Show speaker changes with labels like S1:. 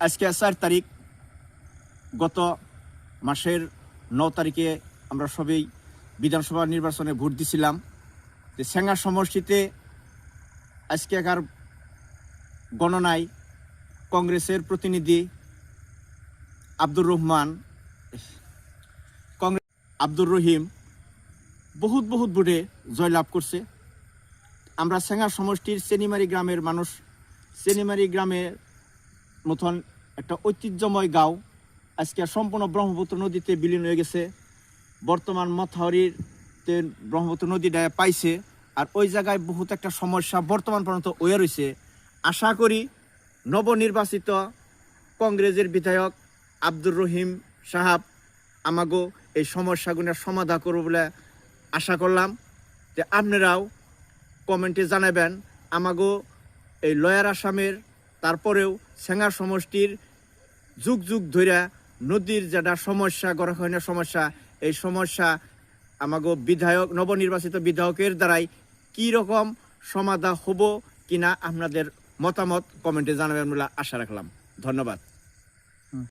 S1: আজকে 4 তারিখ, গত মাসের 9 তারিখে আমরা সবাই বিধানসভা নির্বাচনে ভোট দিছিলাম। সেঙ্গা সমষ্টিতে আজকেকার গণনায় কংগ্রেসের প্রতিনিধি আব্দুর রহিম বহুত ভোটে জয়লাভ করছে। আমরা সেঙ্গা সমষ্টির চেনিমারি গ্রামের মানুষ। চেনিমারি গ্রামের মতন একটা ঐতিহ্যময় গাঁও আজকে সম্পূর্ণ ব্রহ্মপুত্র নদীতে বিলীন হয়ে গেছে। বর্তমান মথাউরিতে ব্রহ্মপুত্র নদীটা পাইছে, আর ওই জায়গায় বহুত একটা সমস্যা বর্তমান পর্যন্ত হয়ে রয়েছে। আশা করি নবনির্বাচিত কংগ্রেসের বিধায়ক আব্দুর রহিম সাহাব আমাগো এই সমস্যাগুলোর সমাধান করব বলে আশা করলাম। যে আপনারাও কমেন্টে জানাবেন আমাগো এই লয়ার আসামের, তারপরেও সেঙ্গা সমষ্টির যুগ ধরে নদীর যেটা সমস্যা, গড়াখানের সমস্যা, এই সমস্যা আমাগো বিধায়ক, নবনির্বাচিত বিধায়কের দ্বারাই কি রকম সমাধান হবো কিনা আপনাদের মতামত কমেন্টে জানাবেন বলে আশা রাখলাম। ধন্যবাদ।